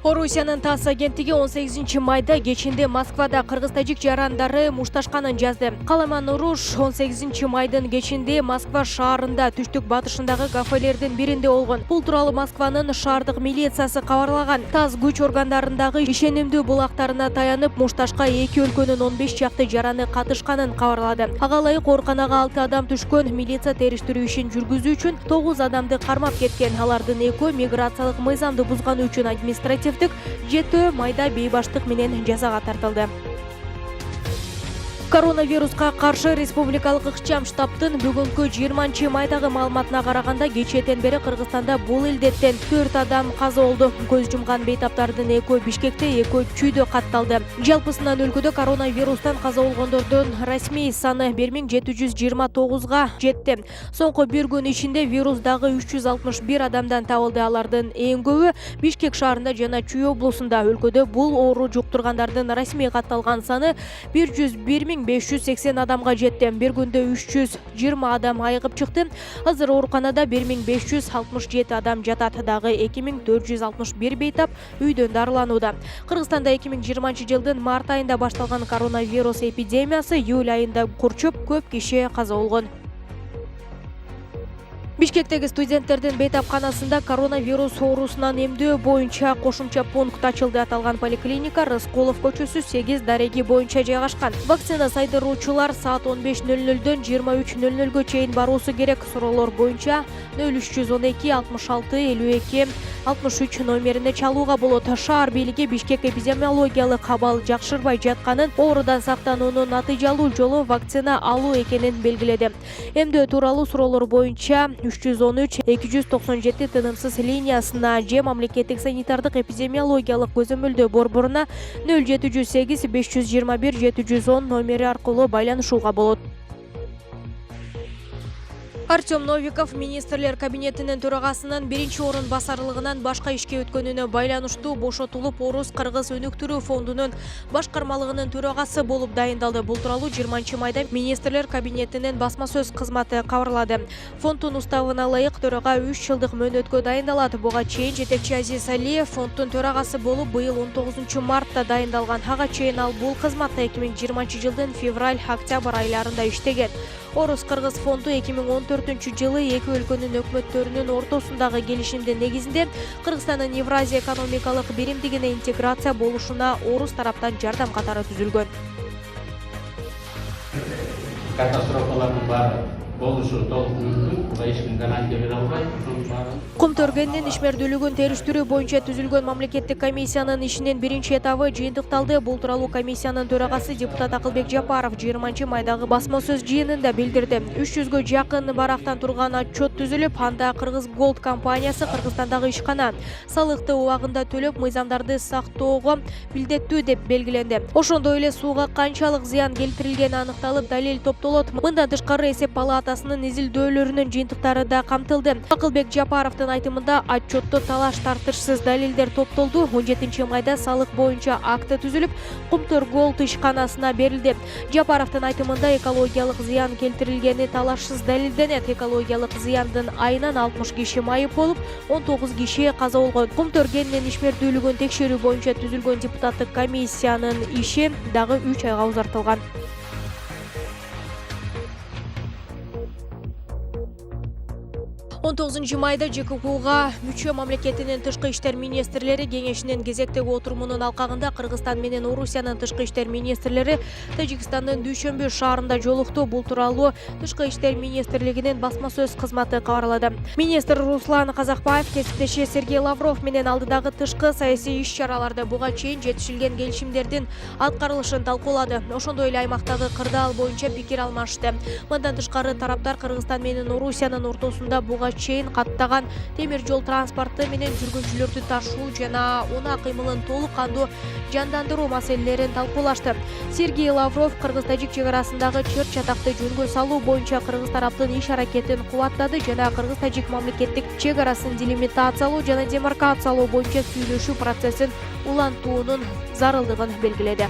Орусиянын ТАСС агенттиги 18 майда кечинде Москвада кыргыз-тажик жарандары мушташканын жазды. Каламан уруш 18 майдын кечинде Москва шаарында түштүк батышындагы кафелердин биринде болгон. Бул тууралуу Москванын шаардык милициясы кабарлаган. ТАСС күч органдарындагы ишенимдүү булактарына таянып, мушташка эки өлкөнүн 15 чакты жараны катышканын кабарлады. Ага ылайык ооруканага 6 адам түшкөн. Милиция териштирүү ишин жүргүзүү үчүн 9 адамды кармап кеткен. Алардын экөө миграциялык мыйзамды бузганы үчүн административдик 7 майда бейбаштык менен жазага тартылды. Коронавируска каршы республикалык ыкчам штабтын бүгүнкү 20 майдагы маалыматына караганда кечээден бери Кыргызстанда бул илдеттен 4 адам каза болду. Көз жумган бейтаптардын экөө Бишкекте, экөө Чүйдө катталды. Жалпысынан өлкөдө коронавирустан каза болгондордун расмий саны 1729га жетти. Соңку бир күн ичинде вирус дагы 361 адамдан табылды. Алардын эң көбү Бишкек шаарында жана Чүй облусунда. Өлкөдө бул оору жуктургандардын расмий катталган саны 101.580 адамга жетти. Бир күндө 320 адам айыгып чыкты. Азыр ооруканада 1567 адам жатат. Дагы 2461 бейтап үйдөн дарыланууда. Кыргызстанда 2020 жылдын март айында башталган коронавирус эпидемиясы июль айында курчуп, көп киши каза болгон. Бишкектеги студенттердин бейтапканасында коронавирус оорусунан эмдөө боюнча кошумча пункт ачылды. Аталган поликлиника Рыскулов көчөсү 8 дареги боюнча жайгашкан. Вакцина сайдыруучулар саат 15:00дөн 23:00га чейин баруусу керек. Суроолор боюнча 0312 66 52 63 номерине чалууга болот. Шаар бийлиги Бишкек эпидемиологиялык абал жакшырбай жатканын, оорудан сактануунун натыйжалуу жолу вакцина алуу экенин белгиледи. Эмдөө тууралуу суроолор боюнча 313 297 тынымсыз линиясына же мамлекеттик санитардык эпидемиологиялык көзөмөлдөө борборуна 0708 521 710 номери аркылуу байланышууга болот. Артем Новиков министрлер кабинетинин төрагасынын биринчи орун басарлыгынан башка ишке өткөнүнө байланыштуу бошотулуп, Орус Кыргыз өнүктүрүү фондунун башкармалыгынын төрагасы болуп дайындалды. Бул тууралуу 20 майда министрлер кабинетинин басма сөз кызматы кабарлады. Фонддун уставына ылайык төрага 3 жылдык мөөнөткө дайындалат. Буга чейин жетекчи Азиз Алиев фонддун төрагасы болуп, быйыл 19 мартта дайындалган. Ага чейин ал бул кызматта 2020 жылдын февраль-октябрь айларында иштеген. Орус-Кыргыз фонду 2014-жылы эки өлкөнүн өкмөттөрүнүн ортосундагы келишимдин негизинде Кыргызстандын Евразия экономикалык биримдигине интеграция болушуна орус тараптан жардам катары түзүлгөн. Катастрофалардын баары болушу толук мүмкүн. Буга эч ким гарантия бере албайт. Кум Төргендин ишмердүүлүгүн териштирүү боюнча түзүлгөн мамлекеттик комиссиянын ишинин биринчи этабы жыйынтыкталды. Бул тууралуу комиссиянын төрагасы депутат Акылбек Жапаров 20 майдагы басма сөз жыйынында билдирди. 300гө жакын барактан турган отчет түзүлүп, анда Кыргыз Голд компаниясы Кыргызстандагы ишкана салыкты убагында төлөп, мыйзамдарды сактоого билдеттүү деп белгиленди. Ошондой эле сууга канчалык зыян келтирилгени аныкталып, далил топтолот. Мындан тышкары эсеп палатасынын изилдөөлөрүнүн жыйынтыктары да камтылды. Акылбек Жапаровдун айтымында отчетто талаш тартышсыз далилдер топтолду. 17 майда салык боюнча акты түзүлүп, Кумтөр Голд ишканасына берилди. Жапаровдун айтымында экологиялык зыян келтирилгени талашсыз далилденет. Экологиялык зыяндын айынан 60 киши майып болуп, 19 киши каза болгон. Кум Төргендин ишмердүүлүгүн текшерүү боюнча түзүлгөн депутаттык комиссиянын иши дагы 3 айга узартылган. 19 майда ЖКХУга мүчө мамлекетинин тышкы иштер министрлери кеңешинин кезектеги отурумунун алкагында Кыргызстан менен Орусиянын тышкы иштер министрлери Тажикстандын Дүйшөмбү шаарында жолукту. Бул тууралуу тышкы иштер министрлигинин басма сөз кызматы кабарлады. Министр Руслан Казакбаев кесиптеши Сергей Лавров менен алдыдагы тышкы саясий иш-чараларды буга чейин жетишилген келишимдердин аткарылышын талкуулады. Ошондой эле аймактагы кырдаал боюнча пикир алмашты. Мындан тышкары тараптар Кыргызстан менен Орусиянын ортосунда буга чейин каттаган темир жол транспорты менен жүргүнчүлөрдү ташуу жана унаа кыймылын толук кандуу жандандыруу маселелерин талкуулашты. Сергей Лавров Кыргыз-Тажик чек арасындагы чыр чатакты жөнгө салуу боюнча Кыргыз тараптын иш аракетин кубаттады жана Кыргыз-Тажик мамлекеттик чек арасын делимитациялоо жана демаркациялоо боюнча сүйлөшүү процессин улантуунун зарылдыгын белгиледи.